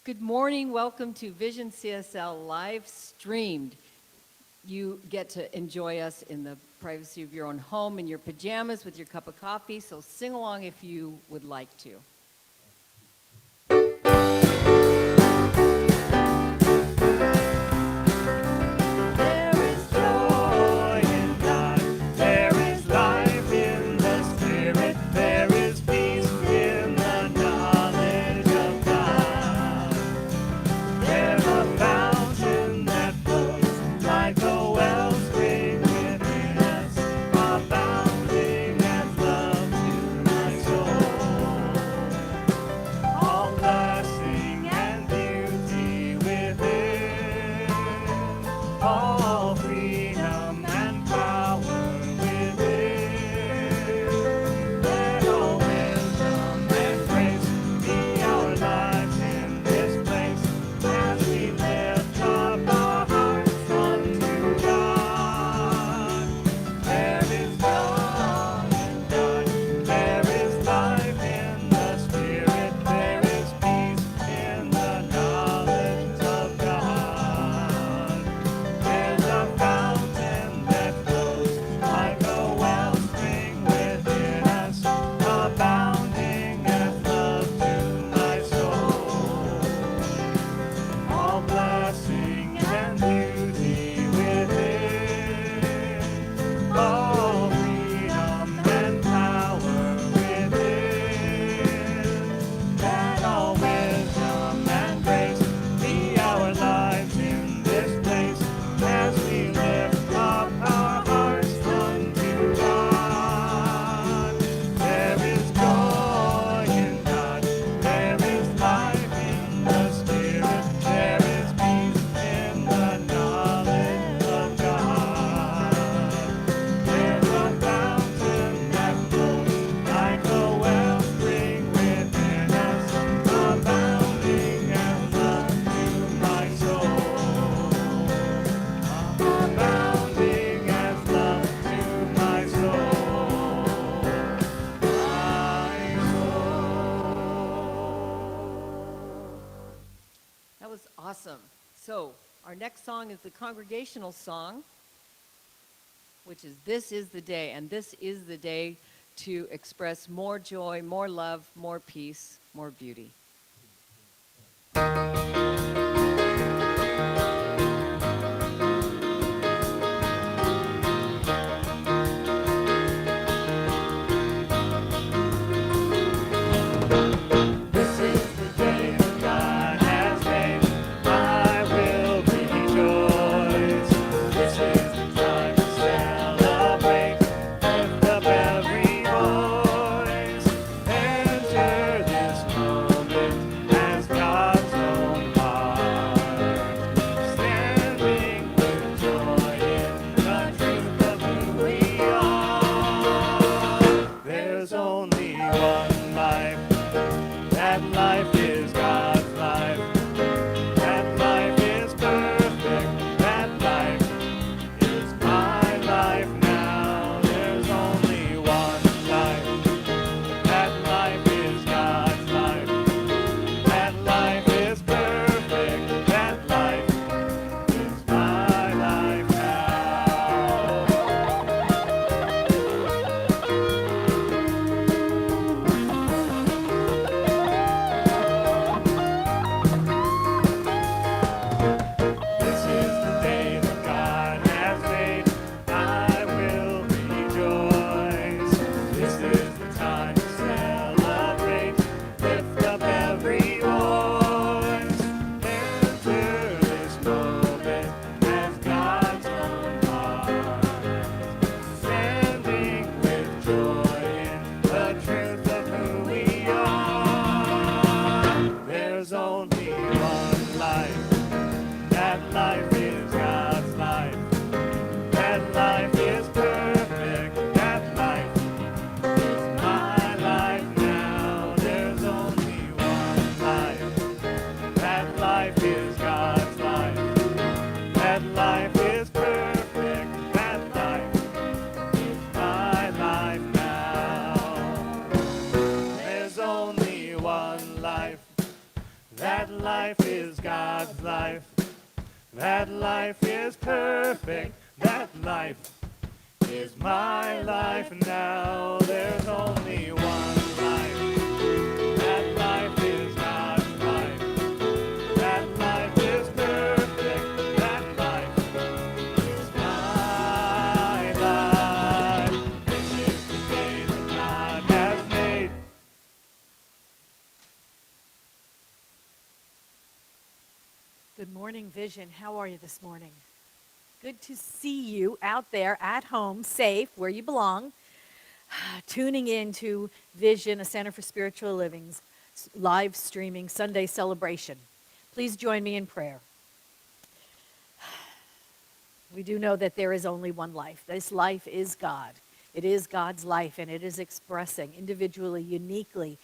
Good morning. Welcome to Vision CSL live streamed. You get to enjoy us in the privacy of your own home in your pajamas with your cup of coffee, so sing along if you would like to. Awesome. So our next song is the congregational song, which is This is the Day. And this is the day to express more joy, more love, more peace, more beauty. Enter this moment as God's own. life is God's life. That life is perfect. That life is my life now. There's only one life. That life is God's life. That life is perfect. That life is my life. This is the day that God has made. Good morning, Vision. How are you this morning? Good to see you out there at home, safe, where you belong, tuning in to Vision, a Center for Spiritual Living's live streaming Sunday celebration. Please join me in prayer. We do know that there is only one life. This life is God. It is God's life, and it is expressing individually, uniquely,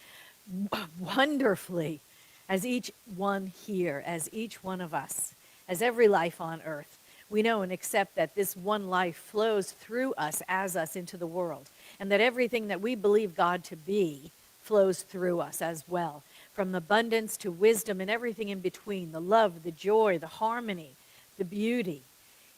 wonderfully, as each one here, as each one of us, as every life on earth. We know and accept that this one life flows through us, as us, into the world, and that everything that we believe God to be flows through us as well, from abundance to wisdom and everything in between, the love, the joy, the harmony, the beauty.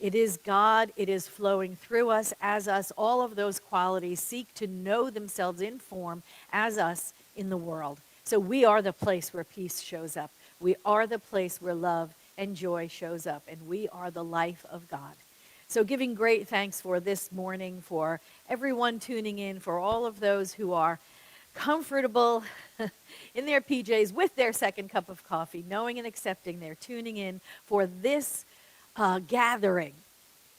It is God, it is flowing through us, as us. All of those qualities seek to know themselves in form as us in the world. So we are the place where peace shows up. We are the place where love and joy shows up, and we are the life of God. So giving great thanks for this morning, for everyone tuning in, for all of those who are comfortable in their PJs with their second cup of coffee, knowing and accepting they're tuning in for this gathering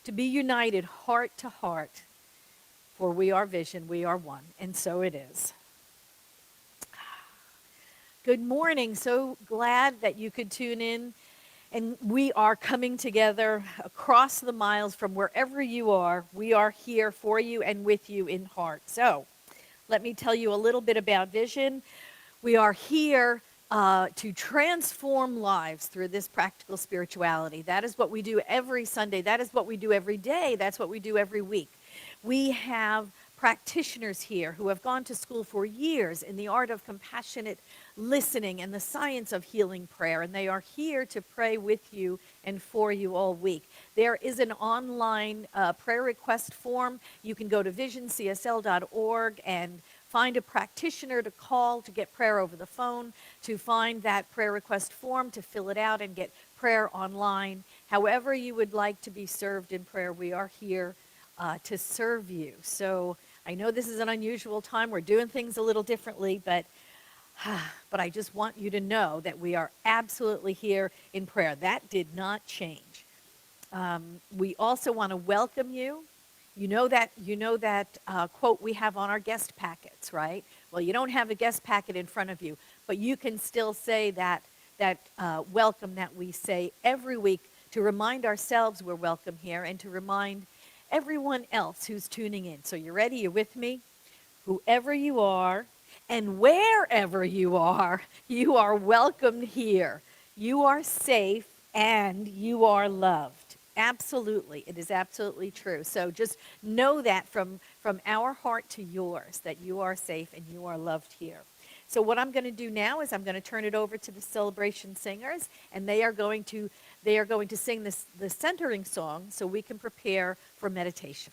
to be united heart to heart, for we are Vision, we are one, and so it is. Good morning. So glad that you could tune in. And we are coming together across the miles from wherever you are. We are here for you and with you in heart. So let me tell you a little bit about Vision. We are here to transform lives through this practical spirituality. That is what we do every Sunday. That is what we do every day. That's what we do every week. We have practitioners here who have gone to school for years in the art of compassionate listening and the science of healing prayer, and they are here to pray with you and for you all week. There is an online prayer request form. You can go to visioncsl.org and find a practitioner to call to get prayer over the phone, to find that prayer request form, to fill it out and get prayer online. However you would like to be served in prayer, we are here to serve you. So I know this is an unusual time. We're doing things a little differently, but I just want you to know that we are absolutely here in prayer. That did not change. We also want to welcome you. You know that quote we have on our guest packets, right? Well, you don't have a guest packet in front of you, but you can still say that welcome that we say every week to remind ourselves we're welcome here and to remind everyone else who's tuning in. So you ready? You with me? Whoever you are and wherever you are welcomed here. You are safe and you are loved. Absolutely. It is absolutely true. So just know that from our heart to yours, that you are safe and you are loved here. So what I'm going to do now is I'm going to turn it over to the celebration singers, and they are going to sing the centering song so we can prepare for meditation.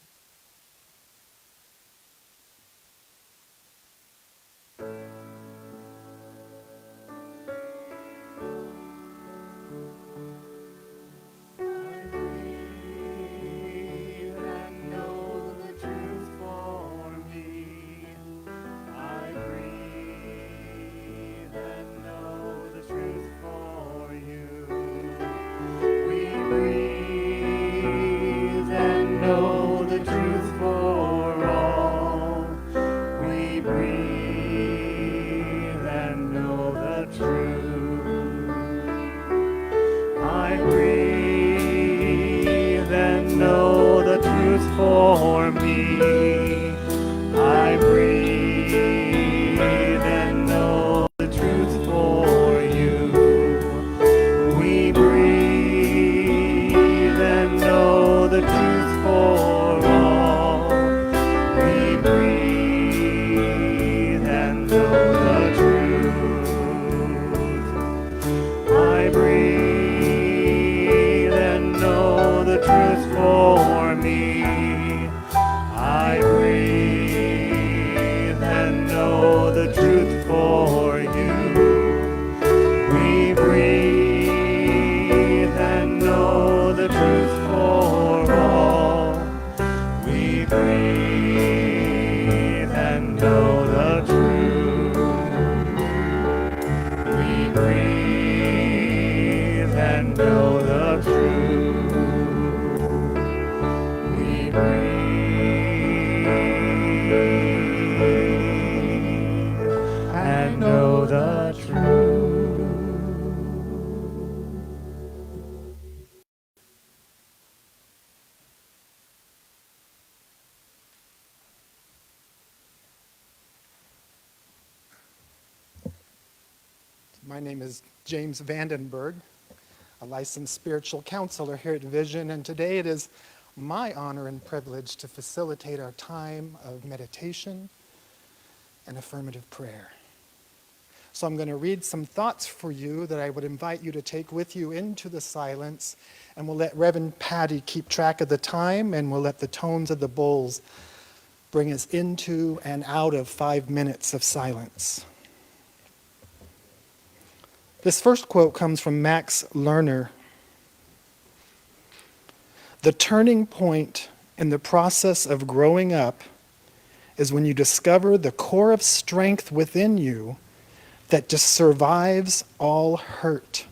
For me, I breathe and know the truth for you. We breathe and know the truth for all. We breathe and know the truth. I My name is James Vandenberg, a licensed spiritual counselor here at Vision, and today it is my honor and privilege to facilitate our time of meditation and affirmative prayer. So I'm going to read some thoughts for you that I would invite you to take with you into the silence, and we'll let Reverend Patti keep track of the time, and we'll let the tones of the bowls bring us into and out of 5 minutes of silence. This first quote comes from Max Lerner. The turning point in the process of growing up is when you discover the core of strength within you that just survives all hurt.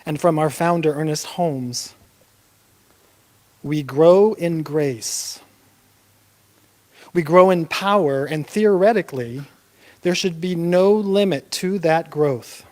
And from our founder, Ernest Holmes, we grow in grace. We grow in power, and theoretically, there should be no limit to that growth.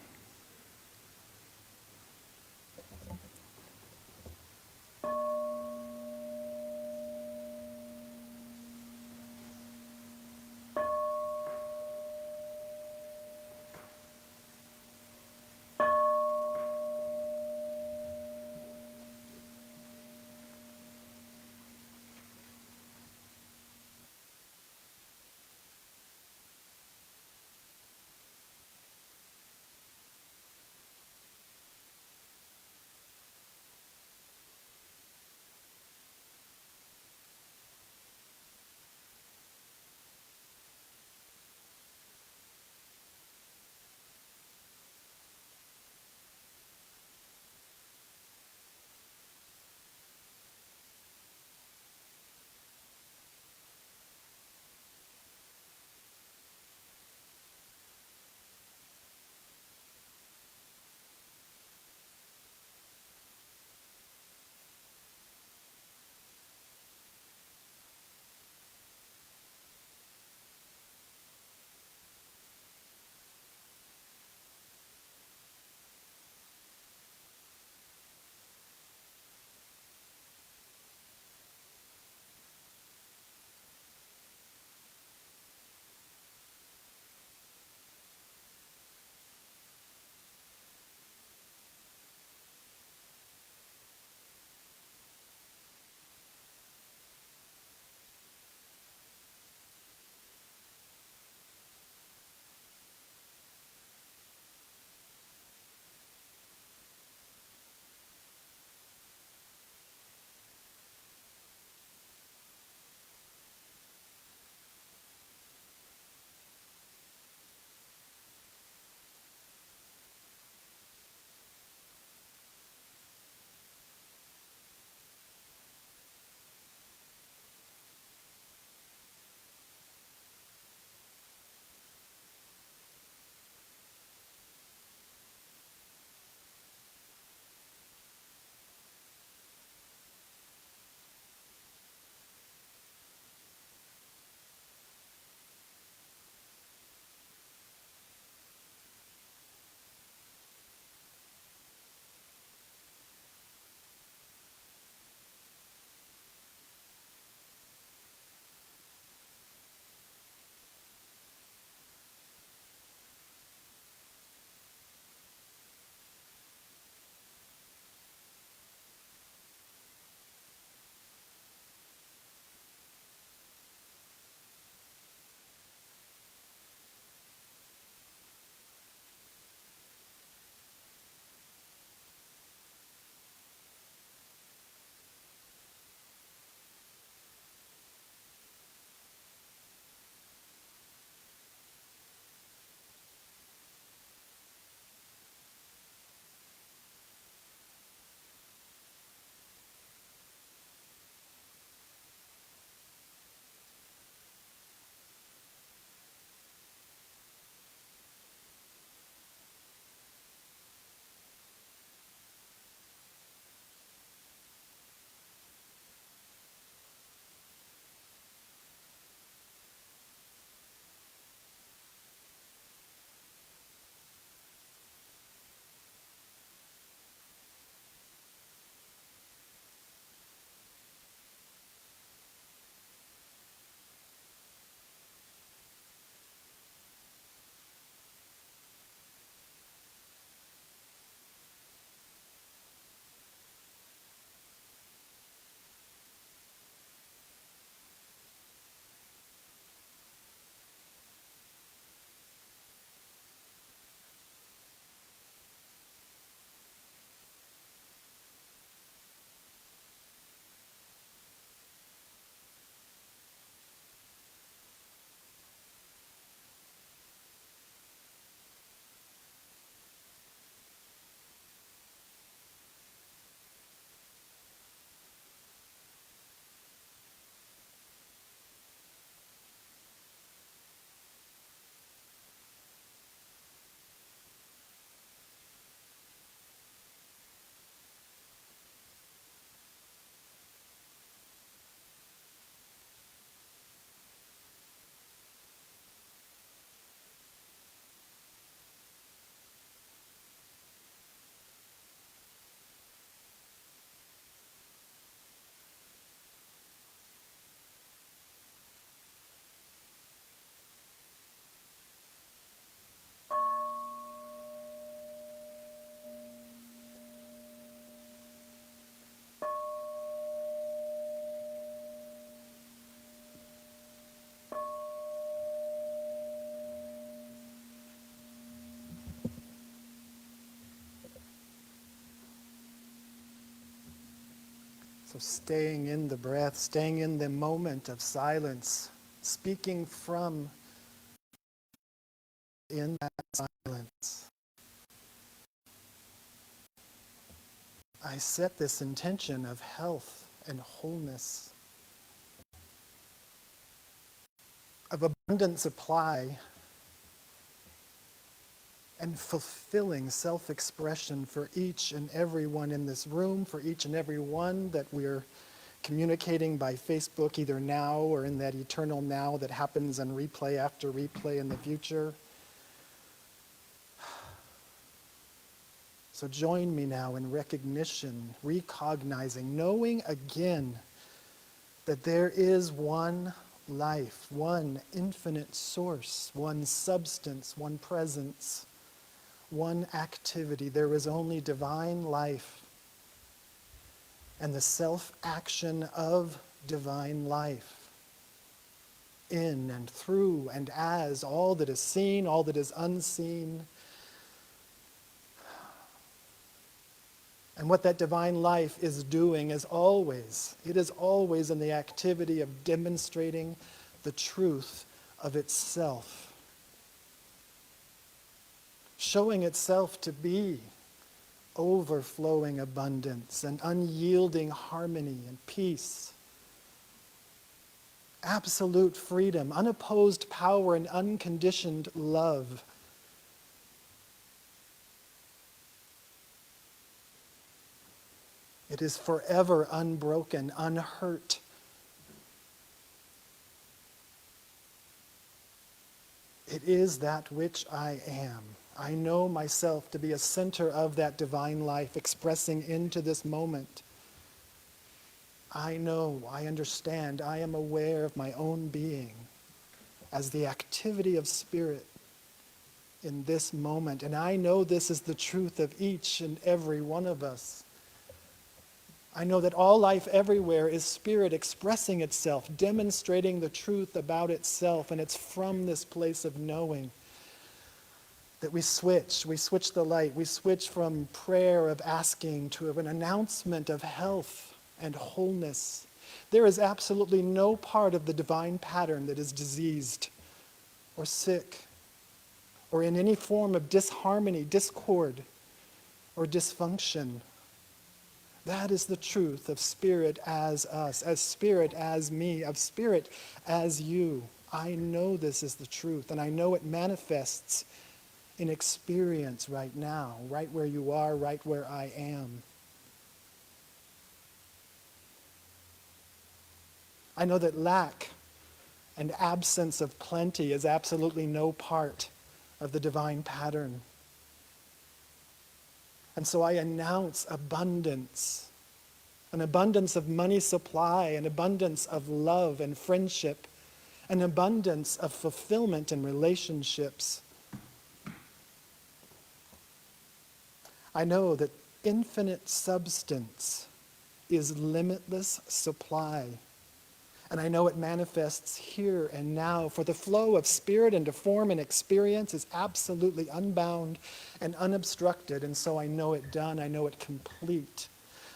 So staying in the breath, staying in the moment of silence, speaking from in that silence. I set this intention of health and wholeness, of abundant supply and fulfilling self-expression for each and every one in this room, for each and every one that we're communicating by Facebook either now or in that eternal now that happens in replay after replay in the future. So join me now in recognition, recognizing, knowing again that there is one life, one infinite source, one substance, one presence, one activity. There is only divine life and the self-action of divine life in and through and as all that is seen, all that is unseen. And what that divine life is doing is always, it is always in the activity of demonstrating the truth of itself, showing itself to be overflowing abundance and unyielding harmony and peace, absolute freedom, unopposed power, and unconditioned love. It is forever unbroken, unhurt. It is that which I am. I know myself to be a center of that divine life expressing into this moment. I know, I understand, I am aware of my own being as the activity of spirit in this moment. And I know this is the truth of each and every one of us. I know that all life everywhere is spirit expressing itself, demonstrating the truth about itself, and it's from this place of knowing that we switch the light, we switch from prayer of asking to an announcement of health and wholeness. There is absolutely no part of the divine pattern that is diseased or sick or in any form of disharmony, discord, or dysfunction. That is the truth of spirit as us, as spirit as me, of spirit as you. I know this is the truth, and I know it manifests in experience right now, right where you are, right where I am. I know that lack and absence of plenty is absolutely no part of the divine pattern. And so I announce abundance, an abundance of money supply, an abundance of love and friendship, an abundance of fulfillment in relationships. I know that infinite substance is limitless supply. And I know it manifests here and now, for the flow of spirit into form and experience is absolutely unbound and unobstructed, and so I know it done, I know it complete.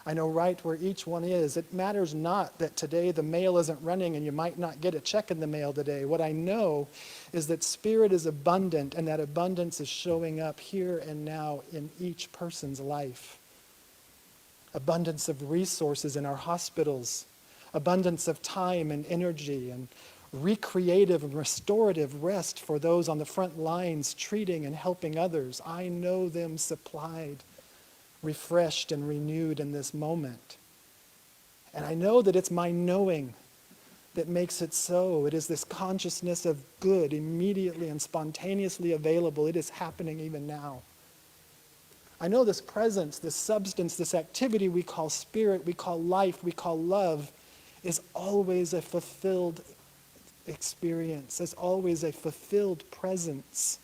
I know right where each one is. It matters not that today the mail isn't running and you might not get a check in the mail today. What I know is that spirit is abundant, and that abundance is showing up here and now in each person's life. Abundance of resources in our hospitals, abundance of time and energy, and recreative and restorative rest for those on the front lines treating and helping others. I know them supplied, refreshed and renewed in this moment. And I know that it's my knowing that makes it so. It is this consciousness of good immediately and spontaneously available. It is happening even now. I know this presence, this substance, this activity we call spirit, we call life, we call love, is always a fulfilled experience, is always a fulfilled presence,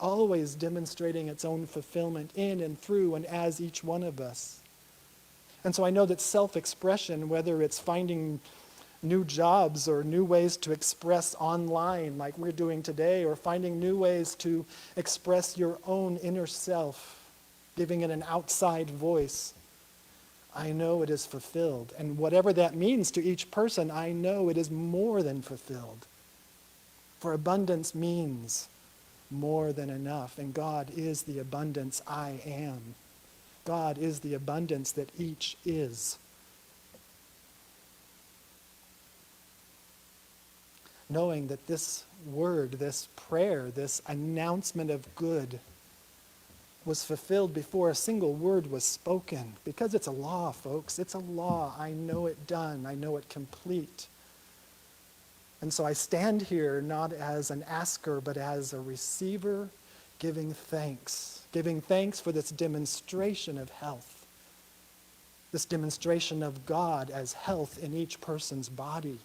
always demonstrating its own fulfillment in and through and as each one of us. And so I know that self-expression, whether it's finding new jobs or new ways to express online like we're doing today, or finding new ways to express your own inner self, giving it an outside voice, I know it is fulfilled. And whatever that means to each person, I know it is more than fulfilled. For abundance means more than enough, and God is the abundance I am. God is the abundance that each is. Knowing that this word, this prayer, this announcement of good was fulfilled before a single word was spoken. Because it's a law, folks. It's a law. I know it done. I know it complete. And so I stand here not as an asker, but as a receiver, giving thanks for this demonstration of health, this demonstration of God as health in each person's body.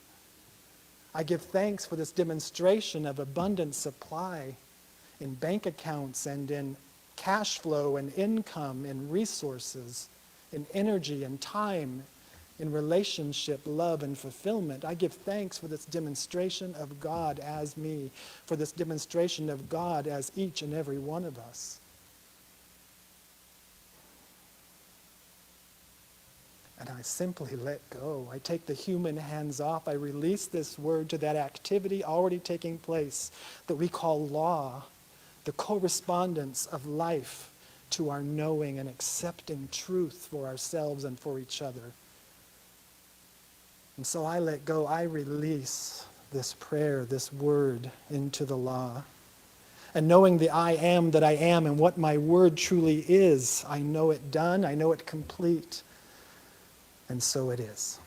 I give thanks for this demonstration of abundant supply in bank accounts and in cash flow and income, in resources, in energy and time, in relationship, love, and fulfillment. I give thanks for this demonstration of God as me, for this demonstration of God as each and every one of us. And I simply let go. I take the human hands off. I release this word to that activity already taking place that we call law, the correspondence of life to our knowing and accepting truth for ourselves and for each other. And so I let go. I release this prayer, this word into the law. And knowing the I am that I am and what my word truly is, I know it done. I know it complete. And so it is.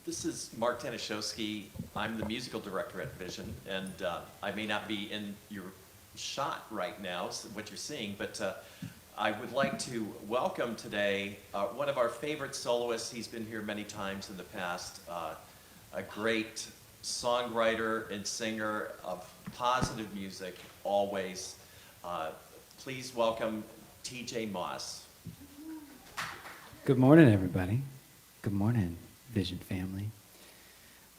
This is Mark Tanishowski. I'm the musical director at Vision, and I may not be in your shot right now, what you're seeing, but I would like to welcome today one of our favorite soloists. He's been here many times in the past, a great songwriter and singer of positive music, always. Please welcome T.J. Moss. Good morning, everybody. Good morning, Vision family.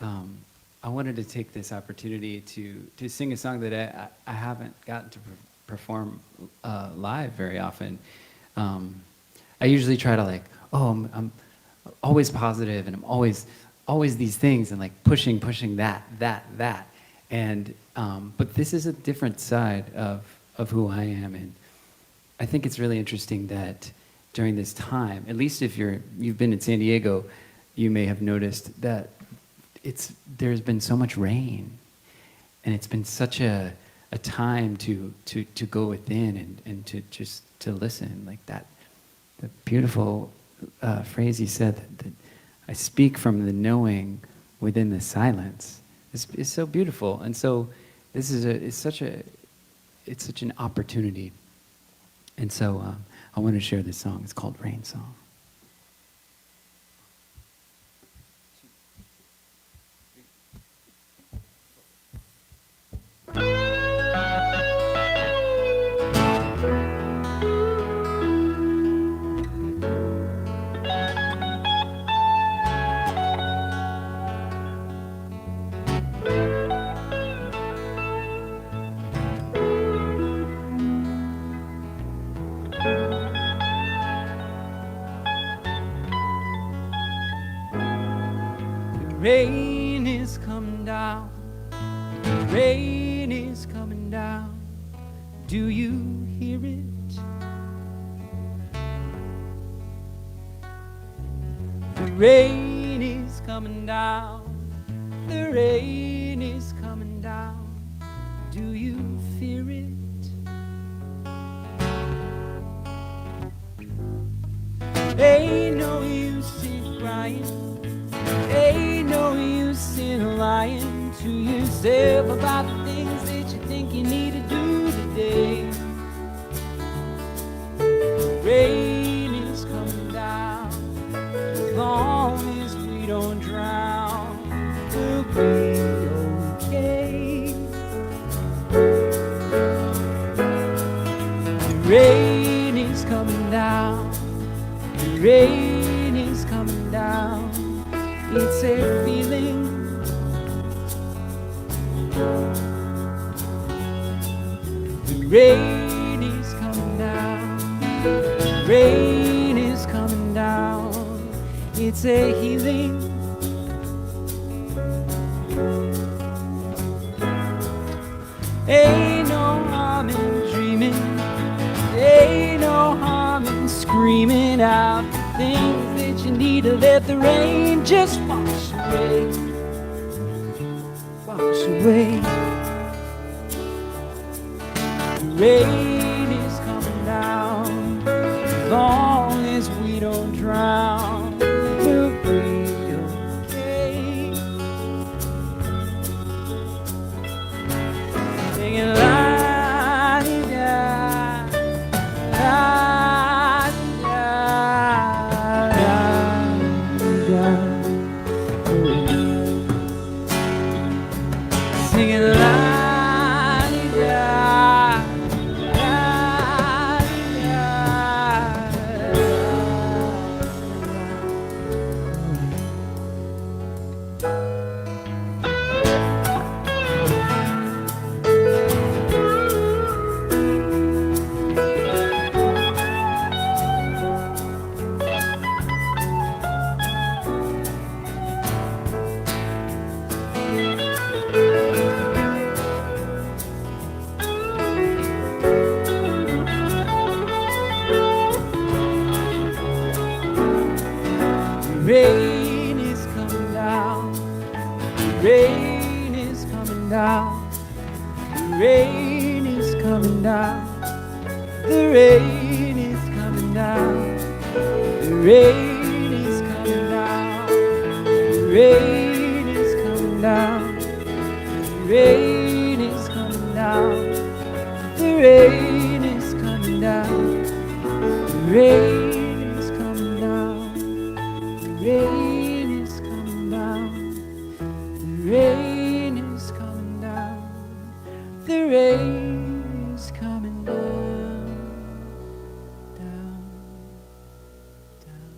I wanted to take this opportunity to sing a song that I haven't gotten to perform live very often. I usually try to I'm always positive and I'm always these things and like pushing that. And but this is a different side of who I am, and I think it's really interesting that during this time, at least if you've been in San Diego, you may have noticed that there's been so much rain, and it's been such a time to go within and to listen, like that. The beautiful phrase you said that I speak from the knowing within the silence is so beautiful, and so this is it's such an opportunity, and so I want to share this song. It's called Rain Song. Rain is coming down, rain is coming down, do you hear it? The rain is coming down, the rain is coming down, do you fear it? Ain't no use in crying, ain't no use in lying to yourself about the things that you think you need to do today. Rain is coming down, as long as we don't drown, we'll be okay. The rain is coming down, the rain is coming down. It's a feeling, the rain is coming. Rain is coming down. It's a healing. Ain't no harm in dreaming. Ain't no harm in screaming out the things that you need to let the rain just wash away. Wash away. The rain is coming down. As long as we don't drown, we'll be okay. Singing la-di-da, la-di-da, la-di-da. Singing la-di-da, rain is coming down. Rain is coming down. Rain is coming down. The rain is coming down. The rain is coming down. The rain is coming down. The rain is coming down. The rain is coming down. The rain is coming down. The rain is coming down. The rain is coming down. The rain is coming down. Down. Down.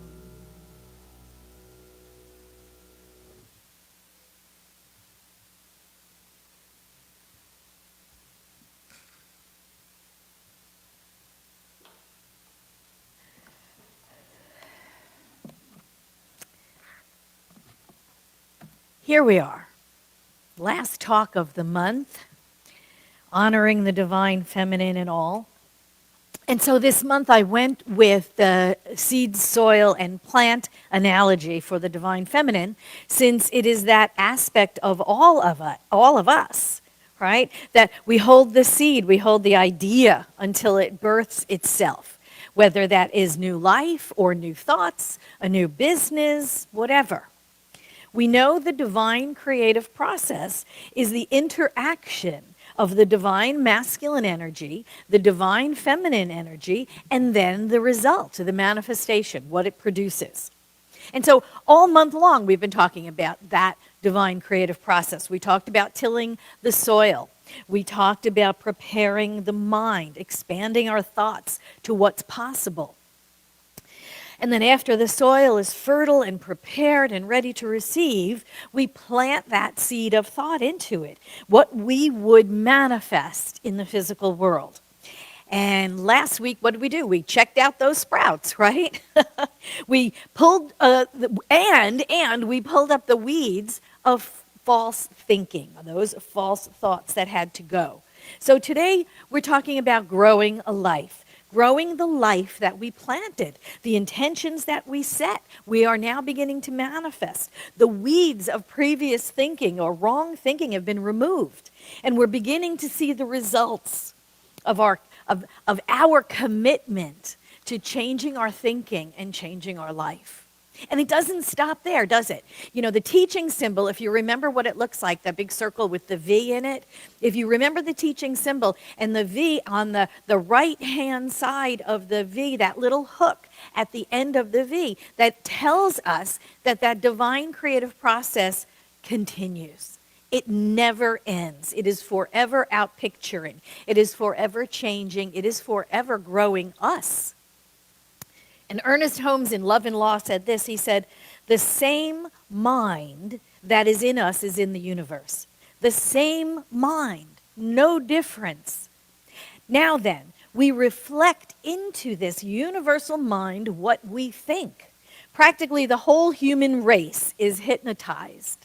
Here we are, last talk of the month, honoring the divine feminine and all. And so this month I went with the seed, soil, and plant analogy for the divine feminine, since it is that aspect of all of us, right? That we hold the seed, we hold the idea until it births itself, whether that is new life or new thoughts, a new business, whatever. We know the divine creative process is the interaction of the divine masculine energy, the divine feminine energy, and then the result, the manifestation, what it produces. And so all month long, we've been talking about that divine creative process. We talked about tilling the soil. We talked about preparing the mind, expanding our thoughts to what's possible. And then after the soil is fertile and prepared and ready to receive, we plant that seed of thought into it, what we would manifest in the physical world. And last week, what did we do? We checked out those sprouts, right? We pulled, and we pulled up the weeds of false thinking, those false thoughts that had to go. So today, we're talking about growing a life. Growing the life that we planted, the intentions that we set, we are now beginning to manifest. The weeds of previous thinking or wrong thinking have been removed, and we're beginning to see the results of our commitment to changing our thinking and changing our life. And it doesn't stop there, does it? You know, the teaching symbol, if you remember what it looks like, that big circle with the V in it, if you remember the teaching symbol and the V on the right-hand side of the V, that little hook at the end of the V, that tells us that that divine creative process continues. It never ends. It is forever outpicturing. It is forever changing. It is forever growing us. And Ernest Holmes in Love and Law said this. He said, the same mind that is in us is in the universe. The same mind, no difference. Now then, we reflect into this universal mind what we think. Practically the whole human race is hypnotized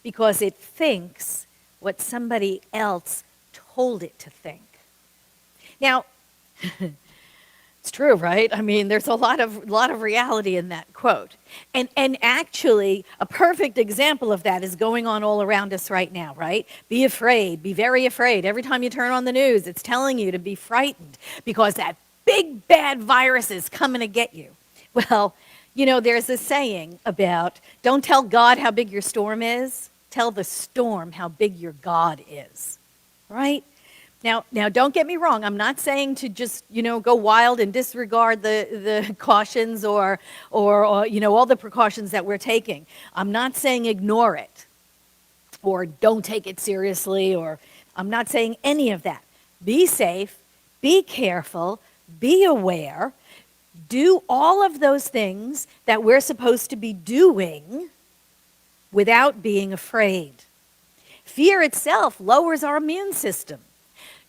because it thinks what somebody else told it to think. Now, it's true, right? I mean, there's a lot of reality in that quote. And actually, a perfect example of that is going on all around us right now, right? Be afraid, be very afraid. Every time you turn on the news, it's telling you to be frightened because that big bad virus is coming to get you. Well, you know, there's a saying about don't tell God how big your storm is, tell the storm how big your God is, right? Now, don't get me wrong. I'm not saying to just, go wild and disregard the cautions or all the precautions that we're taking. I'm not saying ignore it or don't take it seriously, or I'm not saying any of that. Be safe, be careful, be aware, do all of those things that we're supposed to be doing without being afraid. Fear itself lowers our immune system.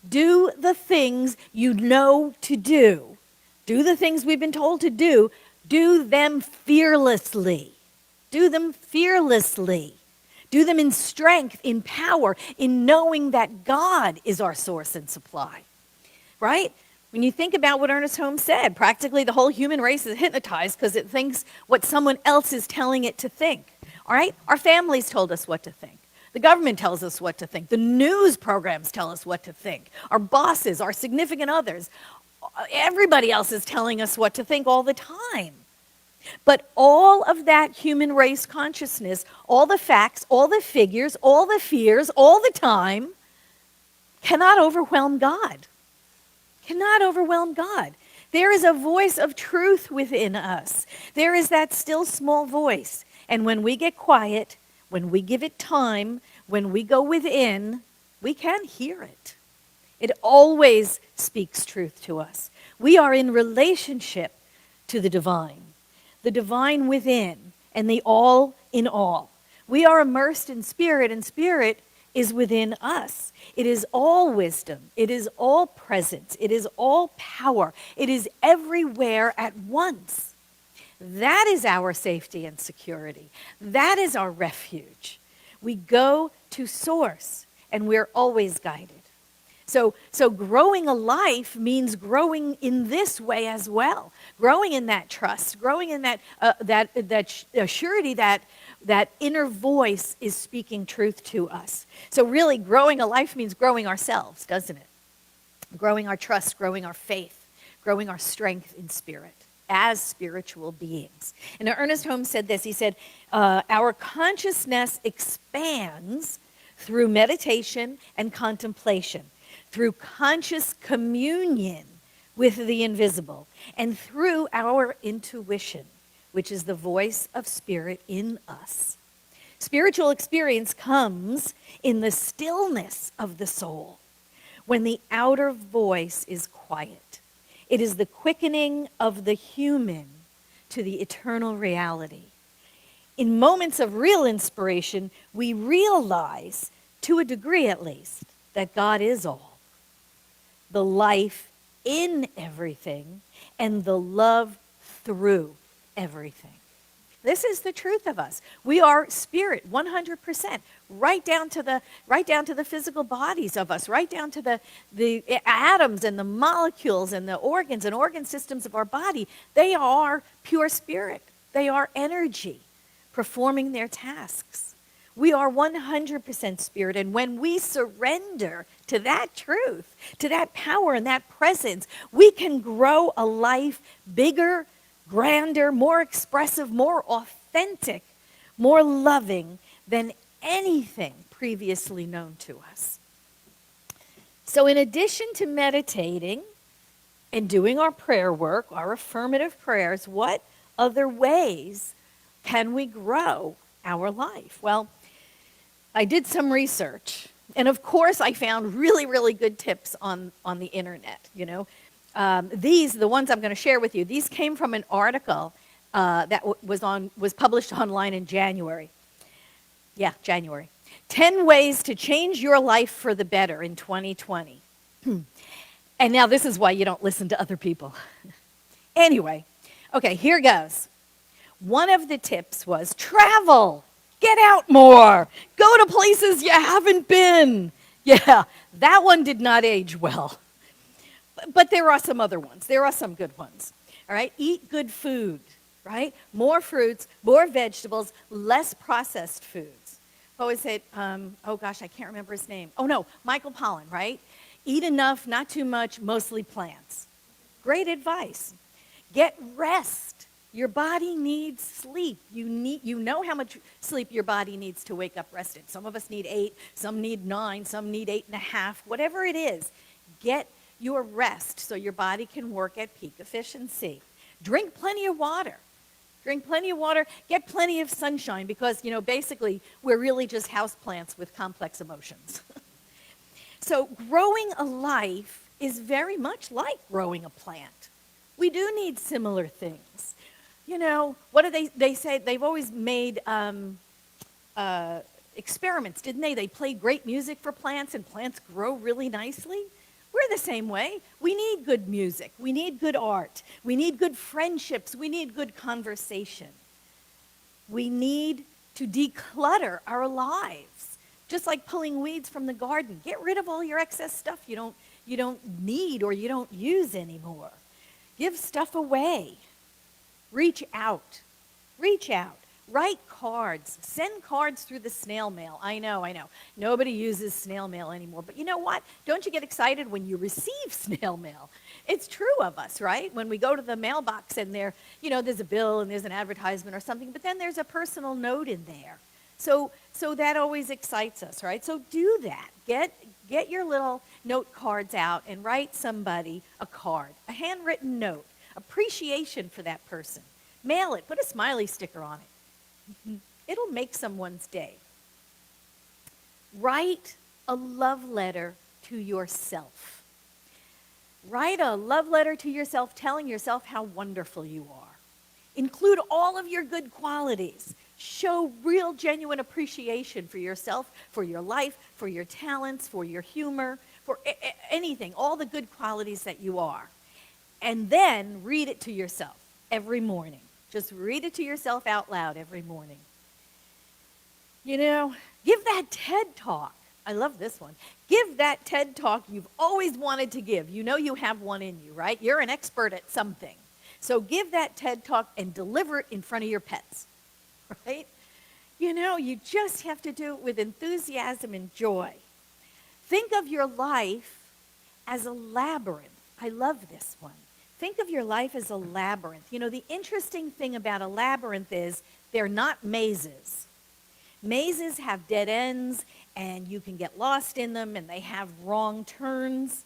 Do the things you know to do. Do the things we've been told to do. Do them fearlessly. Do them fearlessly. Do them in strength, in power, in knowing that God is our source and supply. Right? When you think about what Ernest Holmes said, practically the whole human race is hypnotized because it thinks what someone else is telling it to think. All right? Our families told us what to think. The government tells us what to think. The news programs tell us what to think. Our bosses, our significant others, everybody else is telling us what to think all the time. But all of that human race consciousness, all the facts, all the figures, all the fears, all the time, cannot overwhelm God. Cannot overwhelm God. There is a voice of truth within us. There is that still small voice. And when we get quiet, when we give it time, when we go within, we can hear it. It always speaks truth to us. We are in relationship to the divine within, and the all in all. We are immersed in spirit, and spirit is within us. It is all wisdom. It is all presence. It is all power. It is everywhere at once. That is our safety and security. That is our refuge. We go to source, and we're always guided. So growing a life means growing in this way as well. Growing in that trust, growing in that surety that inner voice is speaking truth to us. So really, growing a life means growing ourselves, doesn't it? Growing our trust, growing our faith, growing our strength in spirit as spiritual beings. And Ernest Holmes said this. He said, our consciousness expands through meditation and contemplation, through conscious communion with the invisible, and through our intuition, which is the voice of spirit in us. Spiritual experience comes in the stillness of the soul, when the outer voice is quiet. It is the quickening of the human to the eternal reality. In moments of real inspiration, we realize, to a degree at least, that God is all, the life in everything, and the love through everything. This is the truth of us. We are spirit, 100%, right down to the physical bodies of us, right down to the atoms and the molecules and the organs and organ systems of our body. They are pure spirit. They are energy performing their tasks. We are 100% spirit, and when we surrender to that truth, to that power and that presence, we can grow a life bigger, grander, more expressive, more authentic, more loving than anything previously known to us. So in addition to meditating and doing our prayer work, our affirmative prayers, what other ways can we grow our life? Well, I did some research, and of course I found really, really good tips on the internet, the ones I'm going to share with you, these came from an article that was published online in January. Yeah, January. 10 ways to change your life for the better in 2020. And now this is why you don't listen to other people. Anyway, okay, here goes. One of the tips was travel, get out more, go to places you haven't been. Yeah, that one did not age well. But there are some other ones. There are some good ones. All right, eat good food, right? More fruits, more vegetables, less processed foods. I always said, oh gosh, I can't remember his name. Oh no, Michael Pollan, right? Eat enough, not too much, mostly plants. Great advice. Get rest. Your body needs sleep. You know how much sleep your body needs to wake up rested. Some of us need 8, some need 9, some need 8.5, whatever it is. Get your rest so your body can work at peak efficiency. Drink plenty of water. Drink plenty of water, get plenty of sunshine because, basically we're really just houseplants with complex emotions. So growing a life is very much like growing a plant. We do need similar things. What do they say? They've always made experiments, didn't they? They play great music for plants and plants grow really nicely. We're the same way. We need good music. We need good art. We need good friendships. We need good conversation. We need to declutter our lives. Just like pulling weeds from the garden. Get rid of all your excess stuff you don't need or you don't use anymore. Give stuff away. Reach out. Reach out. Write cards. Send cards through the snail mail. I know. Nobody uses snail mail anymore. But you know what? Don't you get excited when you receive snail mail? It's true of us, right? When we go to the mailbox and there's a bill and there's an advertisement or something, but then there's a personal note in there. So that always excites us, right? So do that. Get your little note cards out and write somebody a card, a handwritten note, appreciation for that person. Mail it. Put a smiley sticker on it. It'll make someone's day. Write a love letter to yourself. Write a love letter to yourself telling yourself how wonderful you are. Include all of your good qualities. Show real, genuine appreciation for yourself, for your life, for your talents, for your humor, for anything, all the good qualities that you are. And then read it to yourself every morning. Just read it to yourself out loud every morning. Give that TED Talk. I love this one. Give that TED Talk you've always wanted to give. You have one in you, right? You're an expert at something. So give that TED Talk and deliver it in front of your pets, right? You just have to do it with enthusiasm and joy. Think of your life as a labyrinth. I love this one. Think of your life as a labyrinth. The interesting thing about a labyrinth is they're not mazes. Mazes have dead ends, and you can get lost in them, and they have wrong turns.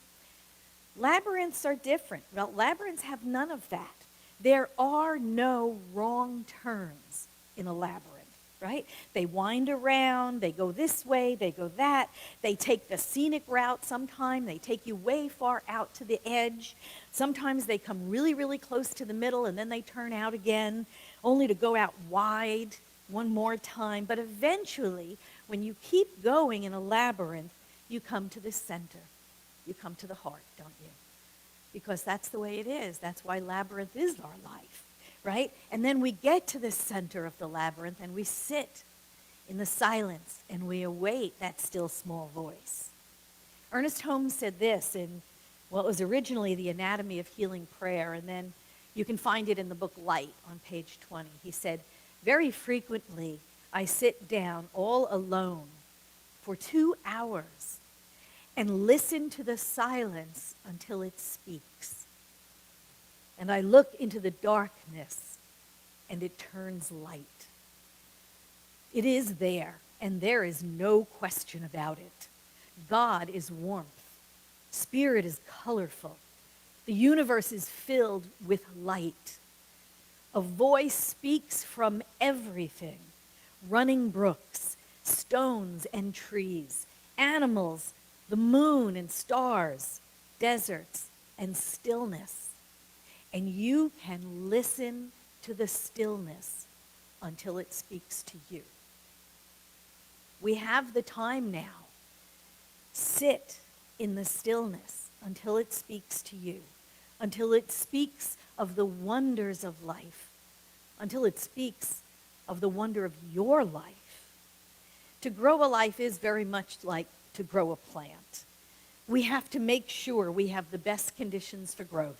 Labyrinths are different. Well, labyrinths have none of that. There are no wrong turns in a labyrinth, right? They wind around, they go this way, they go that. They take the scenic route sometime. They take you way far out to the edge. Sometimes they come really, really close to the middle, and then they turn out again, only to go out wide one more time. But eventually, when you keep going in a labyrinth, you come to the center. You come to the heart, don't you? Because that's the way it is. That's why labyrinth is our life, right? And then we get to the center of the labyrinth, and we sit in the silence, and we await that still small voice. Ernest Holmes said this in what was originally The Anatomy of Healing Prayer, and then you can find it in the book Light on page 20. He said, "Very frequently I sit down all alone for 2 hours and listen to the silence until it speaks. And I look into the darkness and it turns light. It is there, and there is no question about it. God is warmth. Spirit is colorful. The universe is filled with light. A voice speaks from everything. Running brooks, stones and trees, animals, the moon and stars, deserts and stillness. And you can listen to the stillness until it speaks to you." We have the time now. Sit in the stillness until it speaks to you, until it speaks of the wonders of life, until it speaks of the wonder of your life. To grow a life is very much like to grow a plant. We have to make sure we have the best conditions for growth.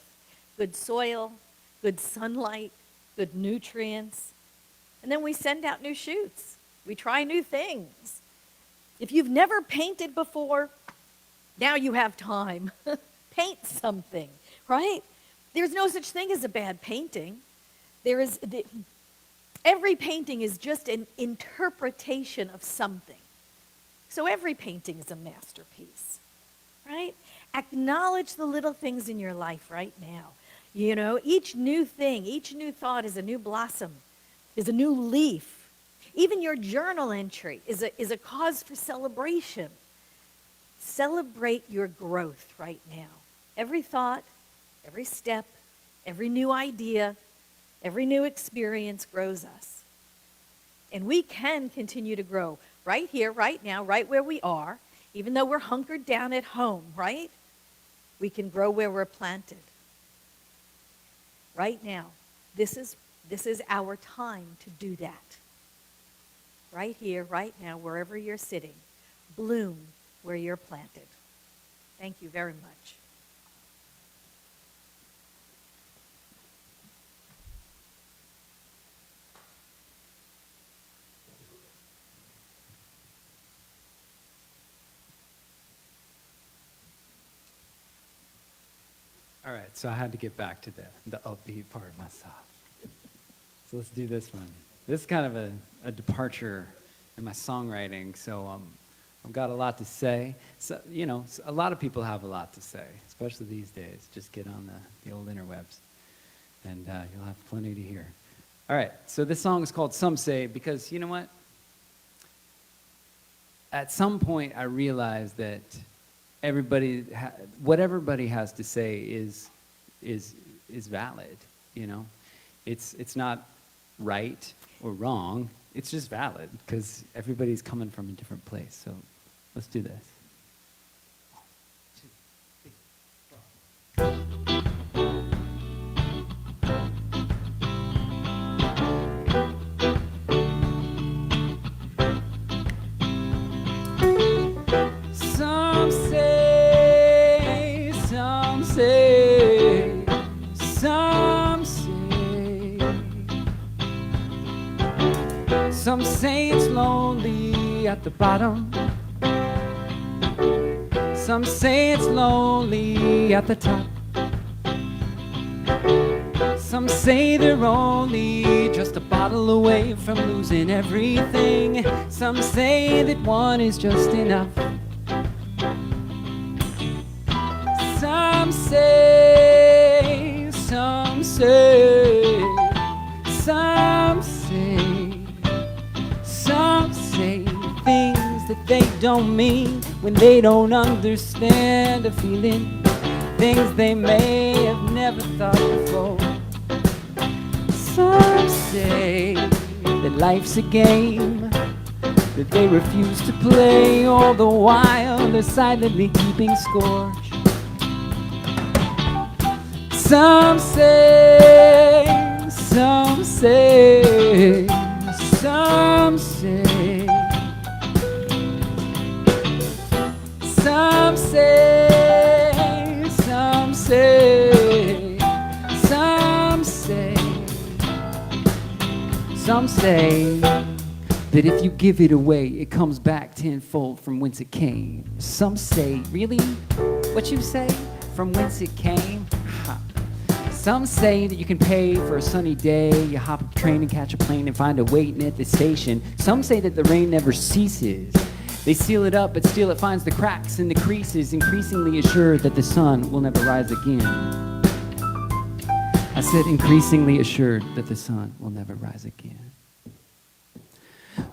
Good soil, good sunlight, good nutrients. And then we send out new shoots. We try new things. If you've never painted before, now you have time. Paint something, right? There's no such thing as a bad painting. Every painting is just an interpretation of something. So every painting is a masterpiece, right? Acknowledge the little things in your life right now. You know, each new thing, each new thought is a new blossom, is a new leaf. Even your journal entry is a cause for celebration. Celebrate your growth right now. Every thought, every step, every new idea, every new experience grows us. And we can continue to grow right here, right now, right where we are, even though we're hunkered down at home, right? We can grow where we're planted. Right now, this is our time to do that. Right here, right now, wherever you're sitting, bloom where you're planted. Thank you very much. All right, so I had to get back to the upbeat part of myself. So let's do this one. This is kind of a departure in my songwriting, so I've got a lot to say. So, you know, a lot of people have a lot to say, especially these days. Just get on the old interwebs, and you'll have plenty to hear. All right, so this song is called Some Say, because you know what? At some point, I realized that what everybody has to say is valid. You know, it's not right or wrong. It's just valid because everybody's coming from a different place. So let's do this. 1, 2, 3, 4. Some say, some say, some say. Some say it's lonely at the bottom. Some say it's lonely at the top. Some say they're only just a bottle away from losing everything. Some say that one is just enough. Some say, some say, some say, some say things that they don't mean when they don't understand a feeling, things they may have never thought before. Some say that life's a game that they refuse to play, all the while they're silently keeping score. Some say, some say, some say, some say, some say, some say, some say that if you give it away, it comes back tenfold from whence it came. Some say, really? What you say? From whence it came? Ha. Some say that you can pay for a sunny day, you hop a train and catch a plane and find a waiting at the station. Some say that the rain never ceases. They seal it up, but still it finds the cracks and the creases, increasingly assured that the sun will never rise again. I said increasingly assured that the sun will never rise again.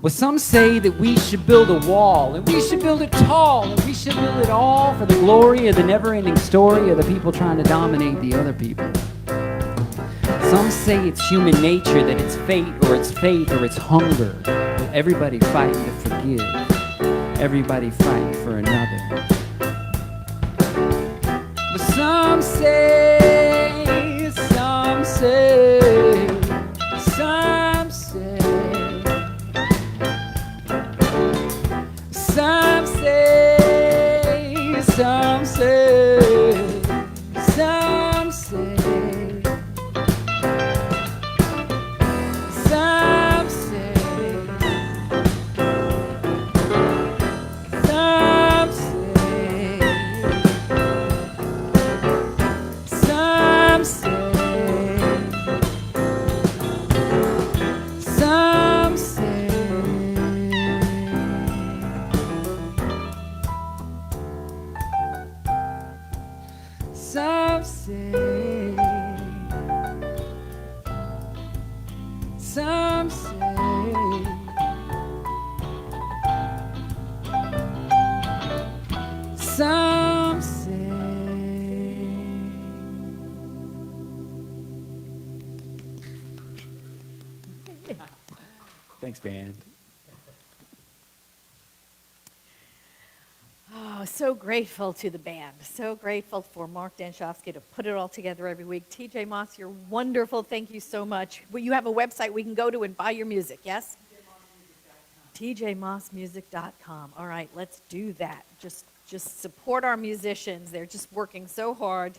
Well, some say that we should build a wall, and we should build it tall, and we should build it all for the glory of the never-ending story of the people trying to dominate the other people. Some say it's human nature, that it's fate, or it's faith, or it's hunger. Everybody fighting to forgive. Everybody fighting for another. Some say, some say, some say, some say, some say, some say, some say, some say. Some say, some say, some say, some say. Thanks, band. Oh, so grateful to the band. So grateful for Mark Danshofsky to put it all together every week. TJ Moss, you're wonderful. Thank you so much. Well, you have a website we can go to and buy your music, yes? tjmossmusic.com. All right, let's do that. Just support our musicians. They're just working so hard.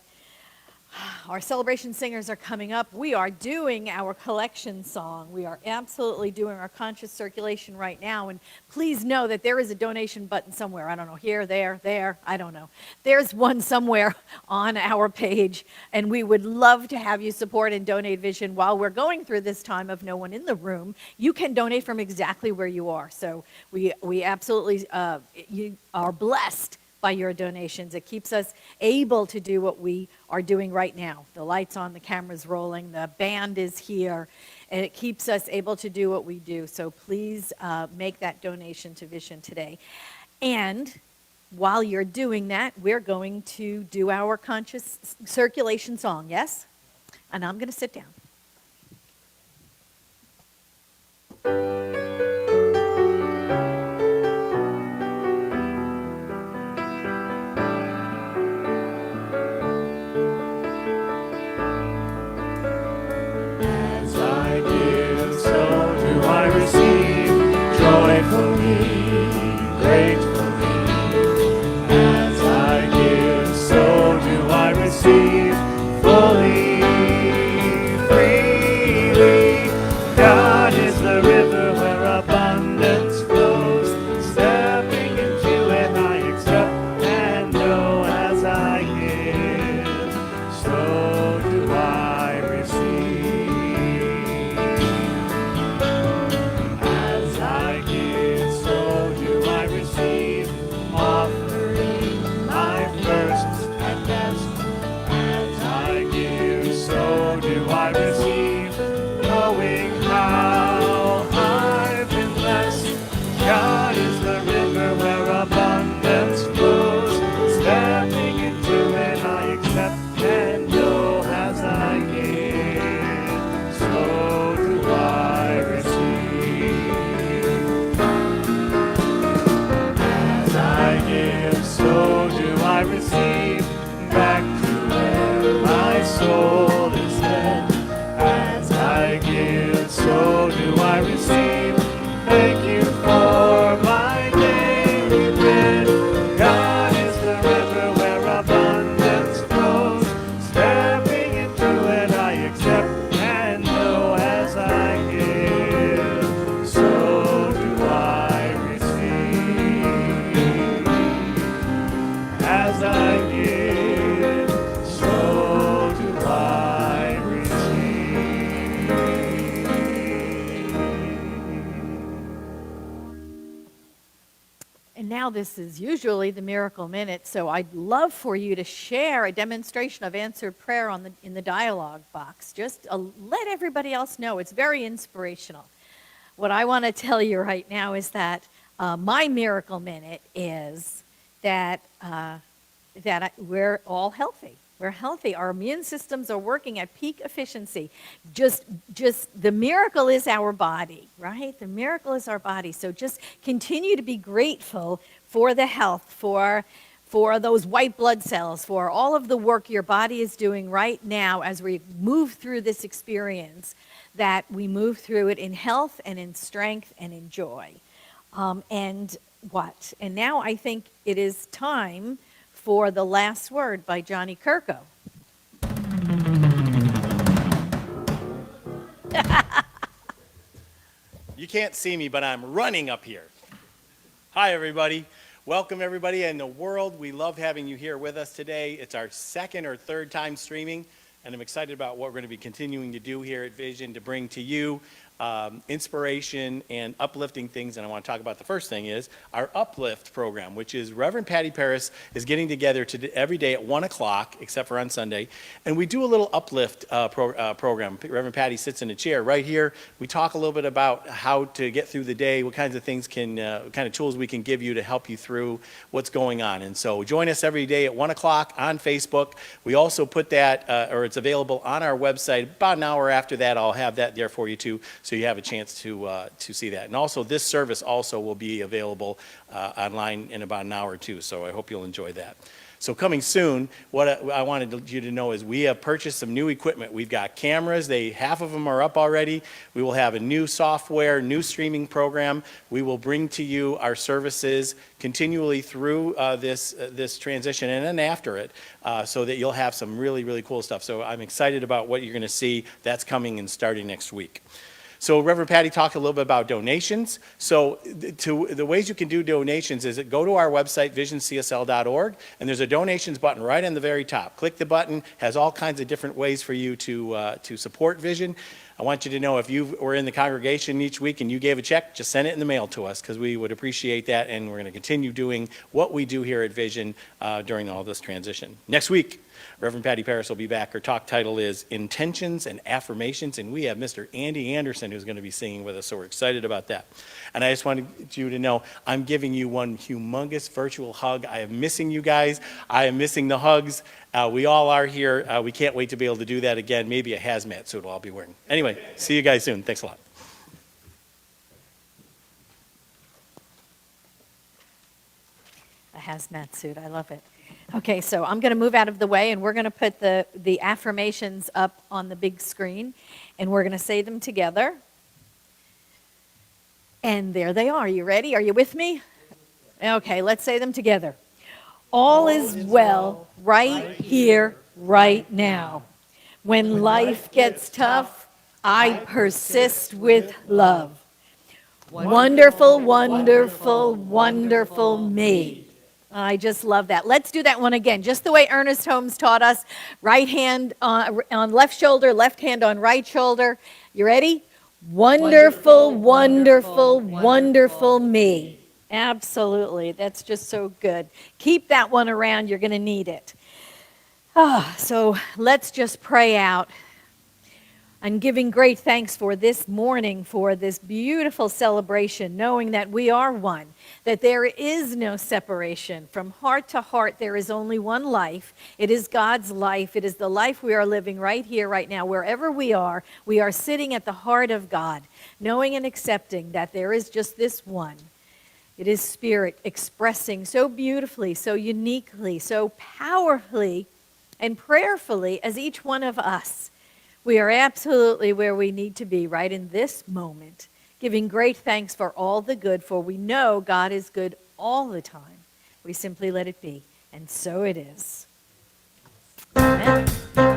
Our celebration singers are coming up. We are doing our collection song. We are absolutely doing our conscious circulation right now. And please know that there is a donation button somewhere. I don't know, here, there, I don't know. There's one somewhere on our page. And we would love to have you support and donate Vision while we're going through this time of no one in the room. You can donate from exactly where you are. So we absolutely you are blessed by your donations. It keeps us able to do what we are doing right now. The lights on, the cameras rolling, the band is here, and it keeps us able to do what we do. So please make that donation to Vision today. And while you're doing that, we're going to do our conscious circulation song, yes? And I'm going to sit down. As I give, so do I receive, joyfully, gratefully. As I give, so do I receive, fully, freely. God is the river where abundance flows, stepping into it I accept and know. As I give, so do I receive. As I give, so do I receive, offering my first and best. As I give, so do I receive, knowing how I've been blessed. God is the river where abundance flows, stepping into it I accept and know. As I give, so do I receive. As I give, so do I receive, back to where my soul is led. As I give, so do I receive, thank you for my daily bread. God is the river where abundance flows, stepping into it I accept and know. As I give, so do I receive. As I give, so do I receive. And now this is usually the Miracle Minute, so I'd love for you to share a demonstration of answered prayer in the dialogue box. Just let everybody else know. It's very inspirational. What I want to tell you right now is that my Miracle Minute is that we're all healthy. We're healthy. Our immune systems are working at peak efficiency. Just the miracle is our body, right? The miracle is our body. So just continue to be grateful for the health, for for those white blood cells, for all of the work your body is doing right now as we move through this experience, that we move through it in health and in strength and in joy. And what? And now I think it is time for the last word by Johnny Kirko. You can't see me, but I'm running up here. Hi, everybody. Welcome, everybody in the world. We love having you here with us today. It's our second or third time streaming, and I'm excited about what we're going to be continuing to do here at Vision to bring to you inspiration and uplifting things. And I want to talk about the first thing is our Uplift program, which is Reverend Patti Paris is getting together every day at 1 o'clock, except for on Sunday, and we do a little Uplift program. Reverend Patti sits in a chair right here. We talk a little bit about how to get through the day, what kinds of things what kind of tools we can give you to help you through what's going on. And so join us every day at 1 o'clock on Facebook. We also put that, or it's available on our website. About an hour after that, I'll have that there for you too, so you have a chance to see that. And also, this service also will be available online in about an hour or two, so I hope you'll enjoy that. So coming soon, what I wanted you to know is we have purchased some new equipment. We've got cameras. Half of them are up already. We will have a new software, new streaming program. We will bring to you our services continually through this transition and then after it, so that you'll have some really, really cool stuff. So I'm excited about what you're going to see. That's coming and starting next week. So Reverend Patti talked a little bit about donations. So the ways you can do donations is go to our website, visioncsl.org, and there's a donations button right on the very top. Click the button, has all kinds of different ways for you to support Vision. I want you to know if you were in the congregation each week and you gave a check, just send it in the mail to us because we would appreciate that, and we're going to continue doing what we do here at Vision during all this transition. Next week, Reverend Patti Paris will be back. Her talk title is Intentions and Affirmations, and we have Mr. Andy Anderson who's going to be singing with us, so we're excited about that. And I just wanted you to know I'm giving you one humongous virtual hug. I am missing you guys. I am missing the hugs. We all are here. We can't wait to be able to do that again. Maybe a hazmat suit I'll be wearing. Anyway, see you guys soon. Thanks a lot. A hazmat suit, I love it. Okay, so I'm going to move out of the way, and we're going to put the affirmations up on the big screen, and we're going to say them together. And there they are. You ready? Are you with me? Okay, let's say them together. All is well right here, right now. When life gets tough, I persist with love. Wonderful, wonderful, wonderful me. I just love that. Let's do that one again, just the way Ernest Holmes taught us. Right hand on left shoulder, left hand on right shoulder. You ready? Wonderful, wonderful, wonderful me. Absolutely. That's just so good. Keep that one around. You're going to need it. So let's just pray out. I'm giving great thanks for this morning, for this beautiful celebration, knowing that we are one, that there is no separation. From heart to heart, there is only one life. It is God's life. It is the life we are living right here, right now. Wherever we are sitting at the heart of God, knowing and accepting that there is just this one. It is Spirit expressing so beautifully, so uniquely, so powerfully, and prayerfully as each one of us. We are absolutely where we need to be right in this moment, giving great thanks for all the good, for we know God is good all the time. We simply let it be, and so it is. Amen.